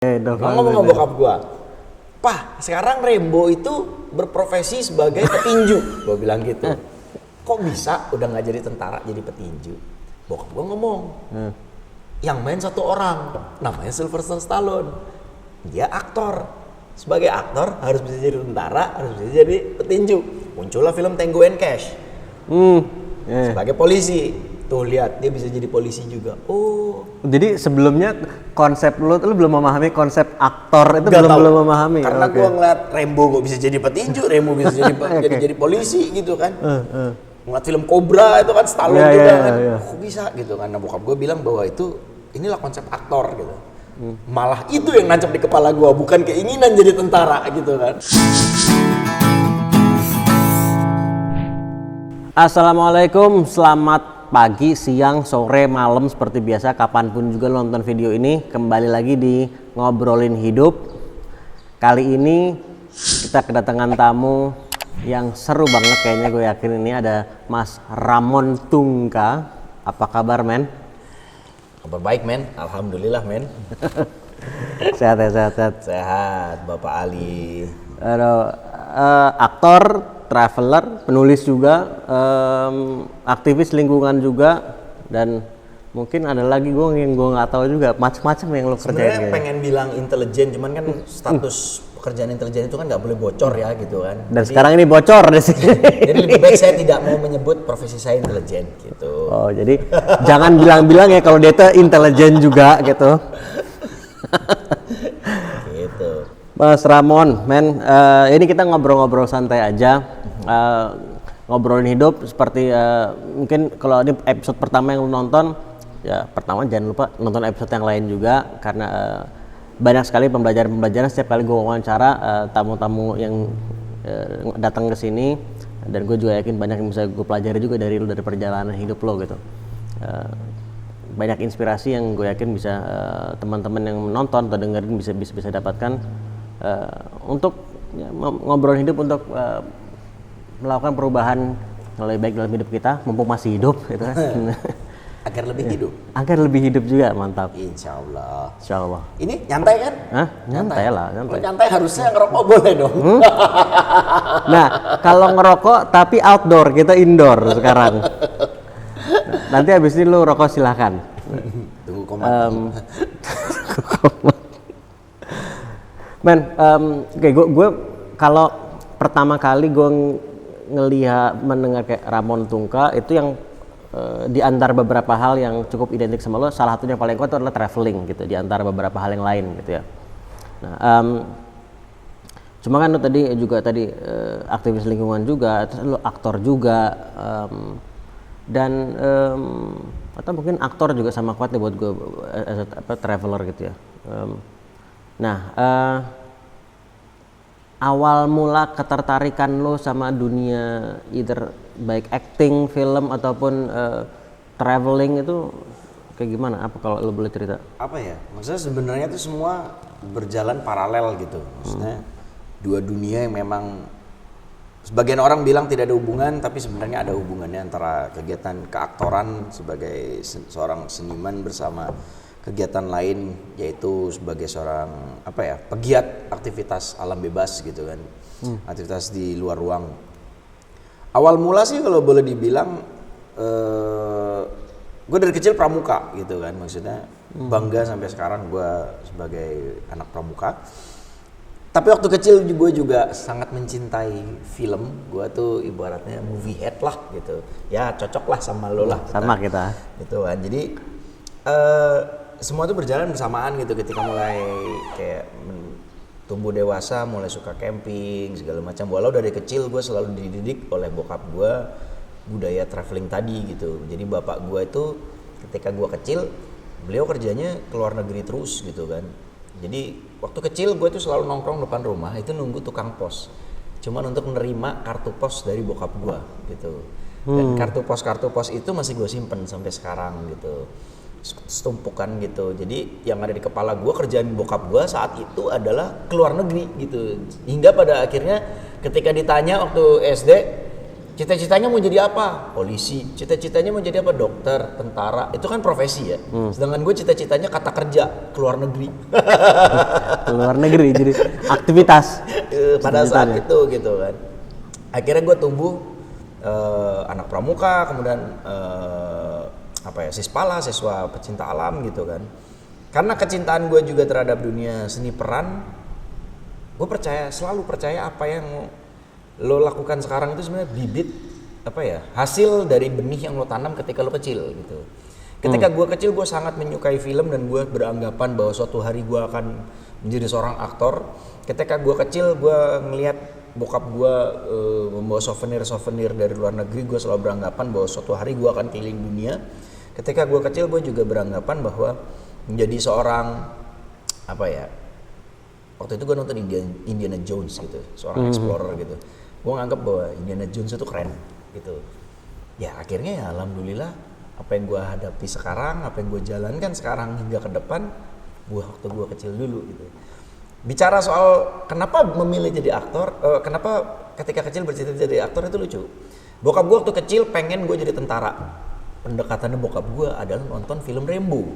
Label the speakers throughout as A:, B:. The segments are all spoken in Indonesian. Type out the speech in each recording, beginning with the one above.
A: Ngomong sama bokap gua, "Pah, sekarang Rembo itu berprofesi sebagai petinju." Gua bilang gitu. "Kok bisa udah nggak jadi tentara jadi petinju?" Bokap gua ngomong, "Yang main satu orang, namanya Sylvester Stallone. Dia aktor. Sebagai aktor harus bisa jadi tentara, harus bisa jadi petinju." Muncullah film Tango and Cash. Sebagai polisi. Tuh lihat, dia bisa jadi polisi juga. Oh.
B: Jadi sebelumnya konsep lu belum memahami konsep aktor itu belum memahami.
A: Karena gua ngeliat Rembo kok bisa jadi petinju, Rembo bisa jadi polisi gitu kan. Ngeliat film Cobra itu kan Stallone juga kan. Kok bisa gitu kan. Nah, bokap gua bilang bahwa inilah konsep aktor gitu. Malah itu yang nancap di kepala gua, bukan keinginan jadi tentara gitu kan.
B: Assalamualaikum, selamat pagi, siang, sore, malam, seperti biasa kapanpun juga nonton video ini. Kembali lagi di Ngobrolin Hidup. Kali ini kita kedatangan tamu yang seru banget, kayaknya gue yakin ini ada Mas Ramon Tungka. Apa kabar, men?
A: Kabar baik, men. Alhamdulillah, men.
B: Sehat ya, sehat.
A: Sehat, Bapak Ali.
B: Aktor, traveler, penulis juga, aktivis lingkungan juga, dan mungkin ada lagi yang gue nggak tahu juga, macam-macam yang lo kerjain.
A: Sebenarnya pengen bilang intelijen, cuman kan status pekerjaan intelijen itu kan nggak boleh bocor ya gitu kan.
B: Dan jadi, sekarang ini bocor di sini.
A: Jadi lebih baik saya tidak mau menyebut profesi saya intelijen gitu.
B: Oh, jadi jangan bilang-bilang ya kalau dia itu intelijen juga gitu.
A: Gitu.
B: Mas Ramon, men, ini kita ngobrol-ngobrol santai aja. Ngobrolin hidup seperti mungkin kalau ini episode pertama yang lu nonton, ya pertama jangan lupa nonton episode yang lain juga, karena banyak sekali pembelajaran setiap kali gue wawancara tamu-tamu yang datang ke sini, dan gue juga yakin banyak yang bisa gue pelajari juga dari lu, dari perjalanan hidup lo gitu. Banyak inspirasi yang gue yakin bisa teman-teman yang menonton atau dengerin bisa dapatkan untuk ngobrolin hidup, untuk melakukan perubahan yang lebih baik dalam hidup kita, mumpung masih hidup gitu kan.
A: Agar lebih hidup.
B: Agar lebih hidup juga, mantap.
A: Insya Allah.
B: Insya Allah.
A: Ini nyantai kan?
B: Hah? Nyantai lah, nyantai.
A: Kalau nyantai harusnya ngerokok boleh dong.
B: Nah, kalau ngerokok tapi outdoor, kita indoor sekarang. Nanti habis ini lu rokok silahkan.
A: Tunggu komat.
B: Men, gue kalau pertama kali gue mendengar kayak Ramon Tungka itu yang di antara beberapa hal yang cukup identik sama lo, salah satunya yang paling kuat itu adalah traveling gitu, di antara beberapa hal yang lain gitu ya. Nah, cuma kan lo tadi aktivis lingkungan juga, terus lo aktor juga, dan atau mungkin aktor juga sama kuat nih buat gue traveler gitu ya. Awal mula ketertarikan lo sama dunia either baik acting, film ataupun traveling itu kayak gimana? Apa kalau lo boleh cerita?
A: Apa ya? Maksudnya sebenarnya itu semua berjalan paralel gitu. Maksudnya dua dunia yang memang sebagian orang bilang tidak ada hubungan, tapi sebenarnya ada hubungannya antara kegiatan keaktoran sebagai seorang seniman bersama kegiatan lain, yaitu sebagai seorang pegiat aktivitas alam bebas gitu kan, aktivitas di luar ruang. Awal mula sih kalau boleh dibilang, gue dari kecil pramuka gitu kan, maksudnya bangga sampai sekarang gue sebagai anak pramuka. Tapi waktu kecil gue juga sangat mencintai film, gue tuh ibaratnya movie head lah gitu, ya cocok lah sama lo lah.
B: Sama kita.
A: Gitu kan, jadi semua itu berjalan bersamaan gitu. Ketika mulai kayak tumbuh dewasa, mulai suka camping segala macam. Walau dari kecil gue selalu dididik oleh bokap gue budaya traveling tadi gitu. Jadi bapak gue itu ketika gue kecil, beliau kerjanya ke luar negeri terus gitu kan. Jadi waktu kecil gue tuh selalu nongkrong depan rumah itu nunggu tukang pos, cuman untuk menerima kartu pos dari bokap gue gitu. Dan kartu pos itu masih gue simpen sampai sekarang gitu, setumpukan gitu. Jadi yang ada di kepala gue, kerjaan bokap gue saat itu adalah keluar negeri gitu. Hingga pada akhirnya ketika ditanya waktu SD, Cita-citanya mau jadi apa? Polisi. Cita-citanya mau jadi apa? Dokter, tentara. Itu kan profesi ya. Sedangkan gue cita-citanya kata kerja, keluar negeri.
B: Keluar negeri jadi aktivitas.
A: Pada saat itu gitu kan. Akhirnya gue tumbuh anak pramuka, kemudian Sispala, siswa pecinta alam gitu kan. Karena kecintaan gue juga terhadap dunia seni peran, gue selalu percaya apa yang lo lakukan sekarang itu sebenarnya bibit hasil dari benih yang lo tanam ketika lo kecil gitu. Ketika gue kecil gue sangat menyukai film dan gue beranggapan bahwa suatu hari gue akan menjadi seorang aktor. Ketika gue kecil gue ngelihat bokap gue membawa souvenir dari luar negeri, gue selalu beranggapan bahwa suatu hari gue akan keliling dunia. Ketika gue kecil gue juga beranggapan bahwa menjadi seorang waktu itu gue nonton Indiana Jones gitu, seorang explorer gitu. Gue nganggap bahwa Indiana Jones itu keren gitu. Ya akhirnya ya alhamdulillah apa yang gue hadapi sekarang, apa yang gue jalankan sekarang hingga ke depan, waktu gue kecil dulu gitu. Bicara soal kenapa memilih jadi aktor, kenapa ketika kecil bercita-cita jadi aktor itu lucu. Bokap gue waktu kecil pengen gue jadi tentara. Pendekatannya bokap gue adalah nonton film Rambo.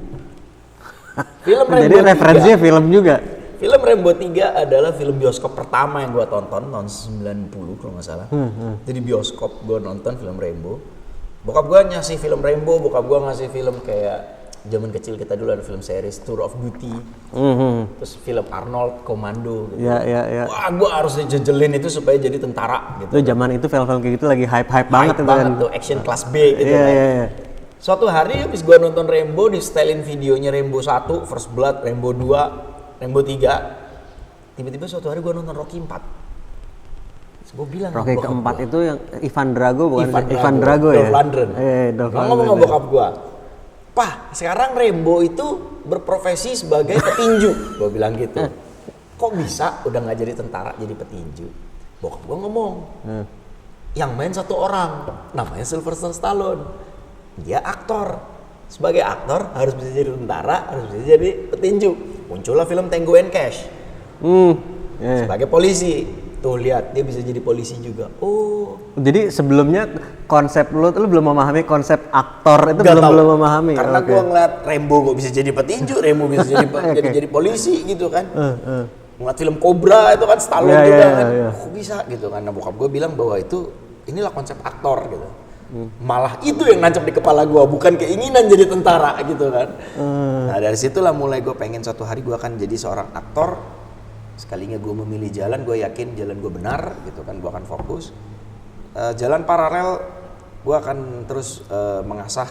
A: Film Rambo
B: jadi referensinya film juga.
A: Film Rambo 3 adalah film bioskop pertama yang gue tonton tahun 90 kalau nggak salah. Jadi bioskop gue nonton film Rambo. Bokap gue ngasih film Rambo, bokap gue ngasih film kayak zaman kecil kita dulu ada film series Tour of Duty, terus film Arnold Commando gitu.
B: Ya.
A: Wah, gue harus dijejelin itu supaya jadi tentara gitu.
B: Itu zaman itu film-film kayak gitu lagi hype banget itu
A: kan. Tuh action kelas B gitu kan. Iya. Suatu hari habis gue nonton Rambo, di setelin videonya Rambo 1, First Blood, Rambo 2, Rambo 3. Tiba-tiba suatu hari gue nonton Rocky 4. Terus gue bilang
B: Rocky keempat itu yang Ivan Drago bukan? Ivan Drago
A: ya?
B: Dolph
A: Lundgren.
B: Dolph
A: Lundgren. Ngomong sama bokap gue, "Pah, sekarang Rambo itu berprofesi sebagai petinju." Gue bilang gitu. Kok bisa udah gak jadi tentara jadi petinju? Bokap gue ngomong, yang main satu orang, namanya Sylvester Stallone. Dia aktor. Sebagai aktor harus bisa jadi tentara, harus bisa jadi petinju. Muncullah film Tango and Cash. Sebagai polisi. Tuh lihat, dia bisa jadi polisi juga. Oh.
B: Jadi sebelumnya konsep lu belum memahami konsep aktor itu belum memahami.
A: Karena gua ngeliat Rambo kok bisa jadi petinju, Rambo bisa jadi polisi gitu kan. Ngeliat film Cobra itu kan Stallone juga kan. Kok bisa gitu kan. Nah, bokap gua bilang bahwa inilah konsep aktor gitu. Malah itu yang nancap di kepala gue, bukan keinginan jadi tentara gitu kan. Nah dari situlah mulai gue pengen suatu hari gue akan jadi seorang aktor. Sekalinya gue memilih jalan, gue yakin jalan gue benar gitu kan, gue akan fokus. Jalan paralel gue akan terus mengasah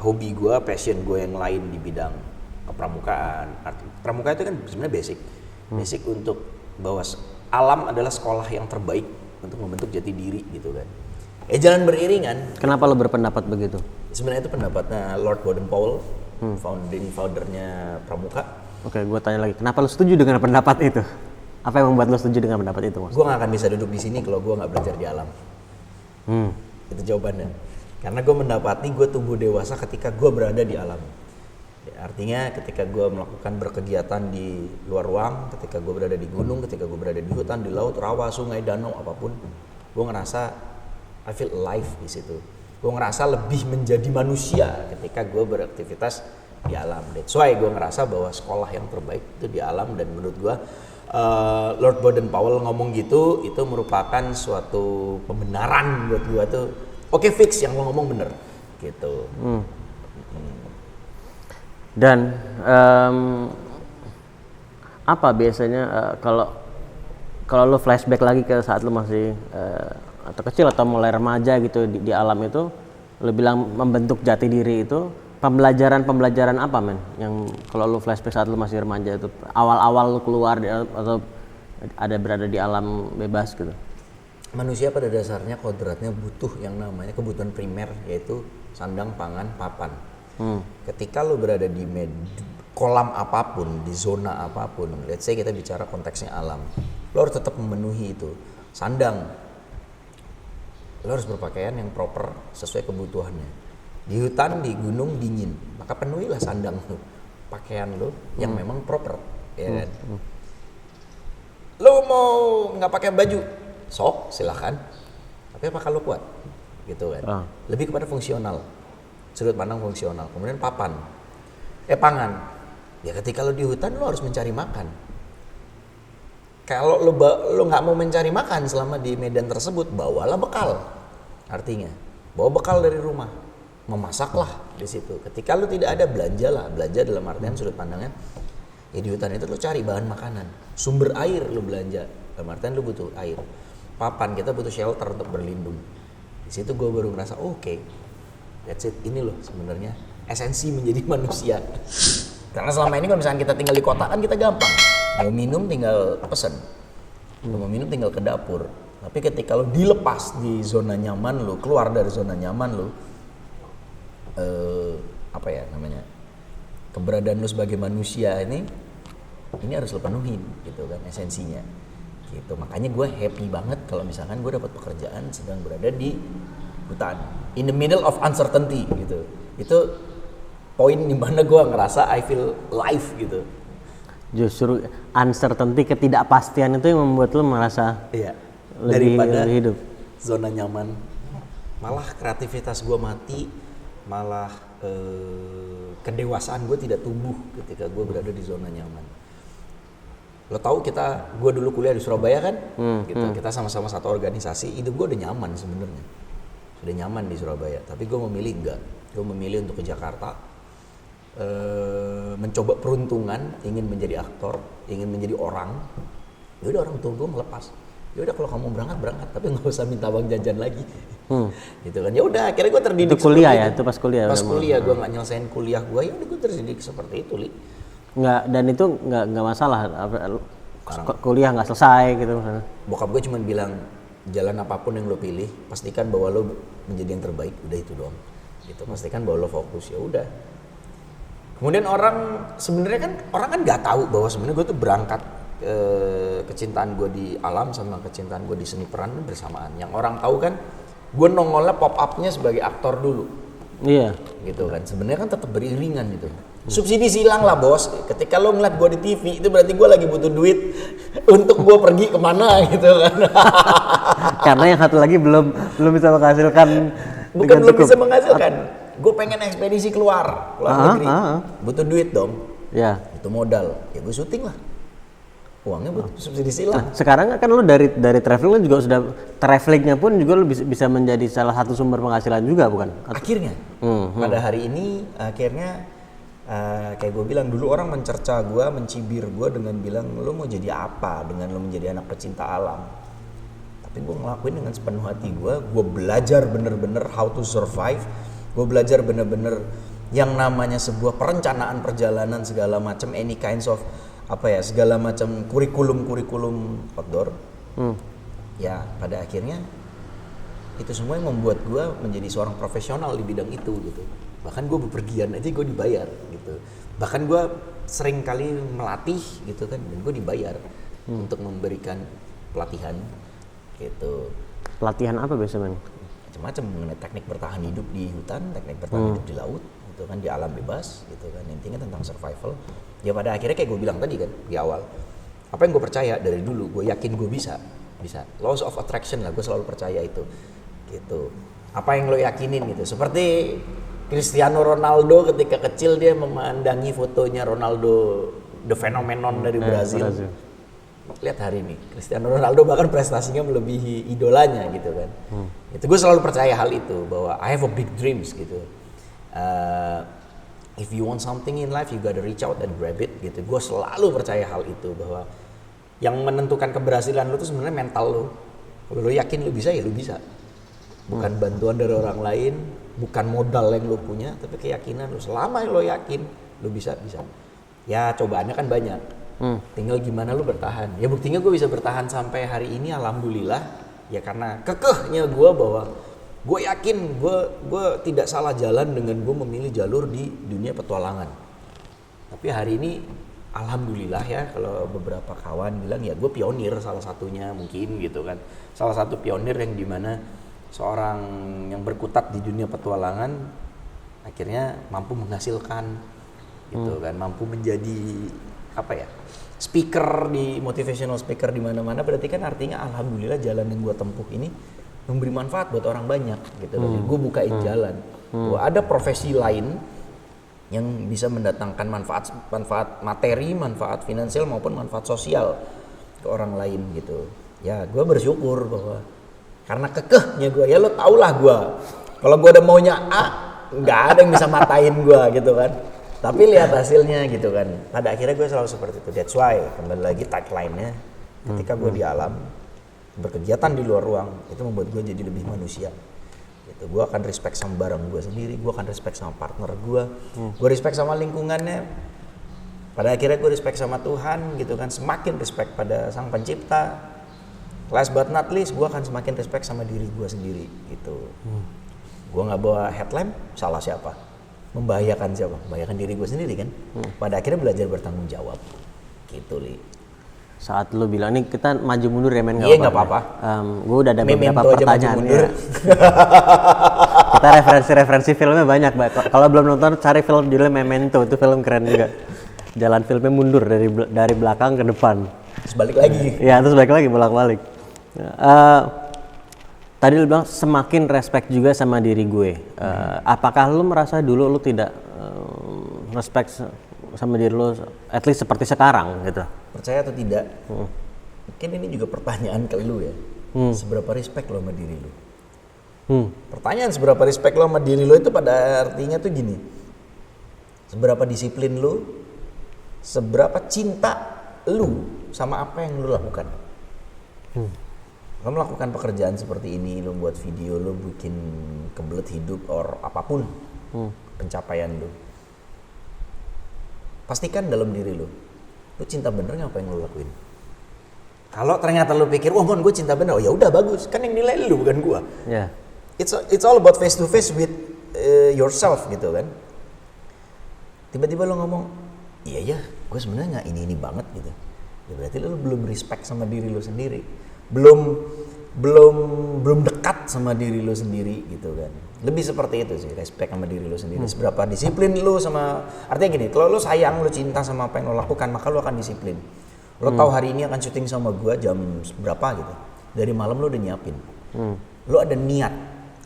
A: hobi gue, passion gue yang lain di bidang kepramukaan. Pramuka itu kan sebenarnya basic untuk bahwa alam adalah sekolah yang terbaik untuk membentuk jati diri gitu kan. Jalan beriringan.
B: Kenapa lo berpendapat begitu?
A: Sebenarnya itu pendapatnya Lord Baden-Powell, founder Pramuka. Oke,
B: gue tanya lagi, kenapa lo setuju dengan pendapat itu? Apa yang membuat lo setuju dengan pendapat itu, Mas?
A: Gue gak akan bisa duduk di sini kalau gue gak belajar di alam. Itu jawabannya. Karena gue mendapati gue tumbuh dewasa ketika gue berada di alam. Artinya ketika gue melakukan berkegiatan di luar ruang, ketika gue berada di gunung, ketika gue berada di hutan, di laut, rawa, sungai, danau, apapun, gue ngerasa I feel alive di situ. Gue ngerasa lebih menjadi manusia ketika gue beraktivitas di alam. That's why gue ngerasa bahwa sekolah yang terbaik itu di alam, dan menurut gue Lord Baden-Powell ngomong gitu, itu merupakan suatu pembenaran buat gue tuh. Oke, fix yang lo ngomong bener gitu.
B: Dan apa biasanya kalau lo flashback lagi ke saat lo masih atau kecil atau mulai remaja gitu di alam itu, lo bilang membentuk jati diri itu, pembelajaran apa men? Yang kalau lo flashback saat lo masih remaja itu, awal-awal lo keluar atau ada berada di alam bebas gitu?
A: Manusia pada dasarnya kodratnya butuh yang namanya kebutuhan primer, yaitu sandang, pangan, papan. Ketika lo berada di kolam apapun, di zona apapun, let's say kita bicara konteksnya alam, lo harus tetap memenuhi itu. Sandang, lo harus berpakaian yang proper sesuai kebutuhannya. Di hutan, di gunung dingin, maka penuhilah sandang lo, pakaian lo yang memang proper, ya kan? Lo mau nggak pakai baju, sok silahkan. tapi apakah lo kuat gitu kan. Lebih kepada fungsional, sudut pandang fungsional. Kemudian pangan, ya ketika lo di hutan lo harus mencari makan. Kalau lo nggak mau mencari makan selama di medan tersebut, bawalah bekal. Artinya bawa bekal dari rumah, memasaklah di situ. Ketika lo tidak ada, belanja dalam artian sudut pandangnya. Ya di hutan itu lo cari bahan makanan, sumber air lo belanja, dalam artian lo butuh air. Papan, kita butuh shelter untuk berlindung. Di situ gue baru ngerasa oke, that's it, ini loh sebenarnya esensi menjadi manusia. Karena selama ini kalau misalnya kita tinggal di kota kan kita gampang, mau minum tinggal pesen, mau minum tinggal ke dapur. Tapi ketika lo dilepas di zona nyaman lo, keluar dari zona nyaman lo, keberadaan lo sebagai manusia ini harus lo penuhin gitu kan esensinya gitu. Makanya gue happy banget kalau misalkan gue dapat pekerjaan sedang berada di hutan, in the middle of uncertainty gitu. Itu poin dimana gue ngerasa I feel life gitu.
B: Justru uncertainty, ketidakpastian itu yang membuat lo merasa lebih hidup.
A: Zona nyaman, malah kreativitas gue mati, malah kedewasaan gue tidak tumbuh ketika gue berada di zona nyaman. Lo tahu gue dulu kuliah di Surabaya kan, kita sama-sama satu organisasi, hidup gue udah nyaman sebenarnya, sudah nyaman di Surabaya. Tapi gue memilih enggak, gue memilih untuk ke Jakarta, mencoba peruntungan, ingin menjadi aktor, ingin menjadi orang. Ya udah orang tua gue melepas. Ya udah kalau kamu berangkat, tapi nggak usah minta uang jajan lagi. Gitu kan. Ya udah, akhirnya gue terdidik.
B: Itu kuliah ya, itu pas kuliah.
A: Pas kuliah gue nggak nyelesain kuliah gue, ya udah gue terdidik seperti itu, Li.
B: Nggak, dan itu nggak masalah. Kuliah nggak selesai gitu.
A: Bokap gue cuma bilang jalan apapun yang lo pilih, pastikan bahwa lo menjadi yang terbaik. Udah itu doang. Gitu. Pastikan bahwa lo fokus. Ya udah. Kemudian orang kan nggak tahu bahwa sebenarnya gue tuh berangkat kecintaan gue di alam sama kecintaan gue di seni peran bersamaan. Yang orang tahu kan gue nongolnya pop up-nya sebagai aktor dulu.
B: Iya.
A: Gitu kan. Sebenarnya kan tetap beriringan gitu. Subsidi silang lah bos. Ketika lo ngeliat gue di TV itu berarti gue lagi butuh duit untuk gue pergi kemana gitu kan.
B: Karena yang satu lagi belum bisa menghasilkan.
A: Bukan belum bisa menghasilkan. Gue pengen ekspedisi keluar negeri. Butuh duit dong.
B: Ya.
A: Butuh modal. Ya gue syuting lah. Uangnya buat subsidi silang.
B: Nah, sekarang kan lo dari traveling juga sudah, travelingnya pun juga lo bisa menjadi salah satu sumber penghasilan juga bukan?
A: Akhirnya. Pada hari ini akhirnya kayak gue bilang dulu orang mencerca gue, mencibir gue dengan bilang lo mau jadi apa dengan lo menjadi anak pecinta alam. Tapi gue ngelakuin dengan sepenuh hati gue belajar bener-bener how to survive. Gue belajar bener-bener yang namanya sebuah perencanaan perjalanan segala macam, any kinds of segala macam kurikulum outdoor. Ya pada akhirnya itu semua yang membuat gue menjadi seorang profesional di bidang itu gitu. Bahkan gue bepergian aja gue dibayar gitu. Bahkan gue sering kali melatih gitu kan, dan gue dibayar untuk memberikan pelatihan gitu.
B: Pelatihan apa biasanya?
A: Macam-macam mengenai teknik bertahan hidup di hutan, teknik bertahan hidup di laut gitu kan, di alam bebas gitu kan, intinya tentang survival. Ya pada akhirnya kayak gue bilang tadi kan di awal, apa yang gue percaya dari dulu, gue yakin gue bisa laws of attraction lah, gue selalu percaya itu gitu. Apa yang lo yakinin gitu, seperti Cristiano Ronaldo ketika kecil dia memandangi fotonya Ronaldo the phenomenon dari Brazil. Lihat hari ini Cristiano Ronaldo bahkan prestasinya melebihi idolanya gitu kan. Itu gue selalu percaya hal itu, bahwa I have a big dreams gitu. If you want something in life, you gotta reach out and grab it gitu. Gue selalu percaya hal itu, bahwa yang menentukan keberhasilan lo tuh sebenarnya mental lo. Kalau lo yakin lo bisa, ya lo bisa. Bukan bantuan dari orang lain, bukan modal yang lo punya, tapi keyakinan lo. Selama lo yakin, lo bisa. Ya cobaannya kan banyak. Tinggal gimana lo bertahan. Ya buktinya gue bisa bertahan sampai hari ini, alhamdulillah. Ya karena kekehnya gue bahwa gue yakin gue tidak salah jalan dengan gue memilih jalur di dunia petualangan. Tapi hari ini alhamdulillah ya, kalau beberapa kawan bilang ya gue pionir salah satunya mungkin gitu kan. Salah satu pionir yang dimana seorang yang berkutat di dunia petualangan akhirnya mampu menghasilkan gitu kan, mampu menjadi speaker, di motivational speaker di mana-mana. Berarti kan artinya alhamdulillah jalan yang gue tempuh ini memberi manfaat buat orang banyak gitu loh. Gue bukain jalan. Bahwa ada profesi lain yang bisa mendatangkan manfaat materi, manfaat finansial maupun manfaat sosial ke orang lain gitu. Ya gue bersyukur bahwa karena kekehnya gue, ya lo tau lah gue. Kalau gue udah maunya A, nggak ada yang bisa matain gue gitu kan. Tapi lihat hasilnya gitu kan. Pada akhirnya gue selalu seperti itu. That's why kembali lagi tagline-nya, ketika gue di alam berkegiatan di luar ruang itu membuat gue jadi lebih manusia. Gitu. Gue akan respect sama barang gue sendiri, gue akan respect sama partner gue respect sama lingkungannya. Pada akhirnya gue respect sama Tuhan gitu kan, semakin respect pada Sang Pencipta. Last but not least, gue akan semakin respect sama diri gue sendiri gitu. Gue nggak bawa headlamp, salah siapa? Membahayakan siapa? Membahayakan diri gue sendiri kan. Pada akhirnya belajar bertanggung jawab gitu Li.
B: Saat lu bilang nih kita maju mundur ya men,
A: Iya nggak apa-apa.
B: Gue udah ada
A: Memento
B: beberapa
A: aja
B: pertanyaan
A: maju mundur.
B: ya. Kita referensi filmnya banyak, Mbak. Kalau belum nonton cari film judulnya Memento, itu film keren juga. Jalan filmnya mundur dari belakang ke depan.
A: Terus balik lagi.
B: Ya terus balik lagi bolak-balik. Tadi lu bilang semakin respect juga sama diri gue. Apakah lu merasa dulu lu tidak respect sama diri lu, at least seperti sekarang gitu?
A: Percaya atau tidak? Mungkin ini juga pertanyaan ke lu ya. Seberapa respect lo sama diri lu? Pertanyaan seberapa respect lo sama diri lu itu pada artinya tuh gini. Seberapa disiplin lu? Seberapa cinta lu sama apa yang lu lakukan? Lo melakukan pekerjaan seperti ini, lo buat video, lo bikin kebelet hidup or apapun pencapaian lo. Pastikan dalam diri lo cinta bener nggak apa yang lo lakuin. Kalau ternyata lo pikir, wah Mon gue cinta bener, oh ya udah bagus, kan yang nilai lo bukan gue.
B: Yeah.
A: It's all about face to face with yourself gitu kan. Tiba-tiba lo ngomong, iya ya, gue sebenarnya nggak ini banget gitu. Ya berarti lo belum respect sama diri lo sendiri. belum dekat sama diri lo sendiri gitu kan. Lebih seperti itu sih, respect sama diri lo sendiri. Seberapa disiplin lo sama, artinya gini, kalau lo sayang, lo cinta sama apa yang lo lakukan, maka lo akan disiplin. Lo tahu hari ini akan syuting sama gua jam berapa gitu, dari malam lo udah nyiapin. Lo ada niat,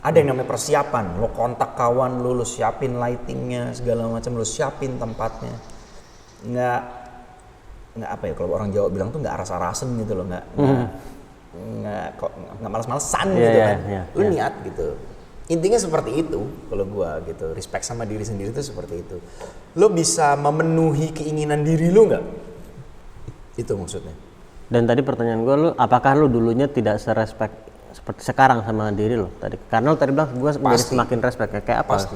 A: ada yang namanya persiapan. Lo kontak kawan lo siapin lightingnya segala macam, lo siapin tempatnya. Nggak apa ya, kalau orang Jawa bilang tuh nggak rasa-rasen gitu loh, nggak malas-malesan gitu kan. Lu niat gitu. Intinya seperti itu kalau gua gitu. Respect sama diri sendiri itu seperti itu. Lu bisa memenuhi keinginan diri lu nggak? Itu maksudnya.
B: Dan tadi pertanyaan gua, lu apakah lu dulunya tidak serespect seperti sekarang sama diri lu tadi? Karena lu tadi bilang gua menjadi semakin respect, kayak apa?
A: Pasti.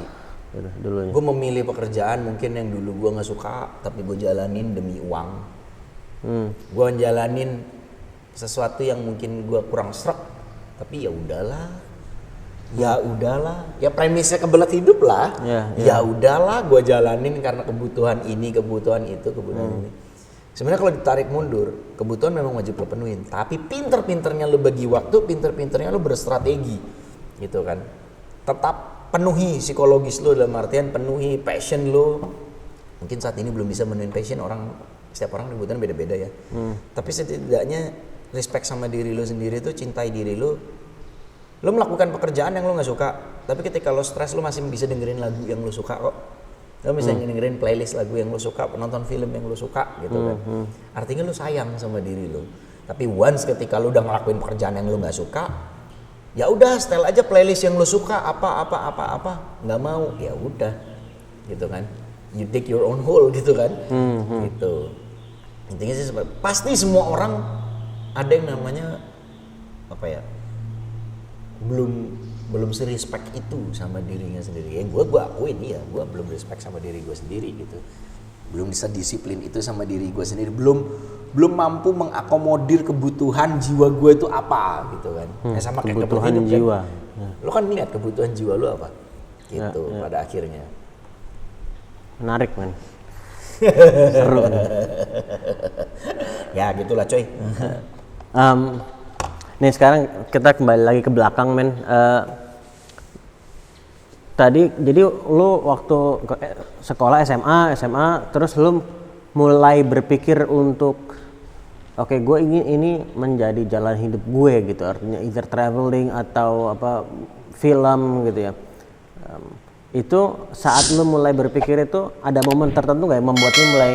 B: Gitu, dulunya.
A: Gua memilih pekerjaan mungkin yang dulu gua nggak suka, tapi gua jalanin demi uang. Gua jalanin sesuatu yang mungkin gue kurang srek, tapi ya udahlah, ya premisnya kebelet hidup lah, ya udahlah, gue jalanin karena kebutuhan ini, kebutuhan itu, kebutuhan ini. Sebenarnya kalau ditarik mundur, kebutuhan memang wajib lo penuhin, tapi pinter-pinternya lo bagi waktu, pinter-pinternya lo berstrategi, gitu kan. Tetap penuhi psikologis lo, dalam artian penuhi passion lo. Mungkin saat ini belum bisa menuhin passion setiap orang kebutuhan beda-beda ya. Tapi setidaknya respect sama diri lo sendiri tuh, cintai diri lo. Lo melakukan pekerjaan yang lo nggak suka, tapi ketika lo stres lo masih bisa dengerin lagu yang lo suka kok. Lo bisa dengerin playlist lagu yang lo suka, nonton film yang lo suka gitu kan. Artinya lo sayang sama diri lo. Tapi once ketika lo udah ngelakuin pekerjaan yang lo nggak suka, ya udah setel aja playlist yang lo suka, apa nggak mau, ya udah gitu kan. You dig your own hole gitu kan. Gitu. Intinya sih pasti semua orang ada yang namanya apa ya, belum respect itu sama dirinya sendiri. Yang gue akuin iya, gue belum respect sama diri gue sendiri gitu. Belum bisa disiplin itu sama diri gue sendiri. Belum mampu mengakomodir kebutuhan jiwa gue itu apa gitu kan. Sama kayak
B: kebutuhan jiwa.
A: Kan. Lo kan lihat kebutuhan jiwa lo apa gitu pada akhirnya.
B: Menarik man. Seru.
A: Ya gitulah coy.
B: Nih sekarang kita kembali lagi ke belakang men. Tadi jadi lu waktu sekolah SMA terus lu mulai berpikir untuk oke, gue ingin ini menjadi jalan hidup gue gitu, artinya either traveling atau apa film gitu ya. Itu saat lu mulai berpikir itu ada momen tertentu nggak yang membuat lu mulai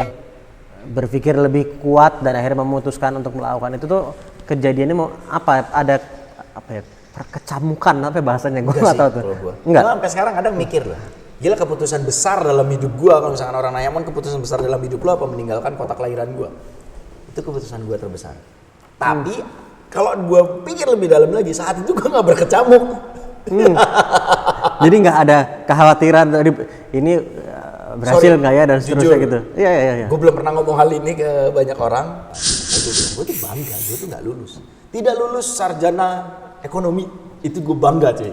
B: berpikir lebih kuat dan akhirnya memutuskan untuk melakukan itu tuh kejadiannya mau apa? Ada apa ya? Kecamukan apa bahasanya? Gue nggak tahu tuh.
A: Enggak. Gue sampai sekarang kadang mikir lah. Gila, keputusan besar dalam hidup gue, kalau misalkan orang nanya, "Mon, keputusan besar dalam hidup lo apa meninggalkan kota kelahiran gue?" Itu keputusan gue terbesar. Tapi kalau gue pikir lebih dalam lagi, saat itu gue nggak berkecamuk.
B: Jadi nggak ada kekhawatiran ini berhasil nggak ya dan seterusnya gitu. Iya.
A: Gue belum pernah ngomong hal ini ke banyak orang. Gue tuh bangga, gue tuh nggak lulus. Tidak lulus sarjana ekonomi, itu gue bangga cuy.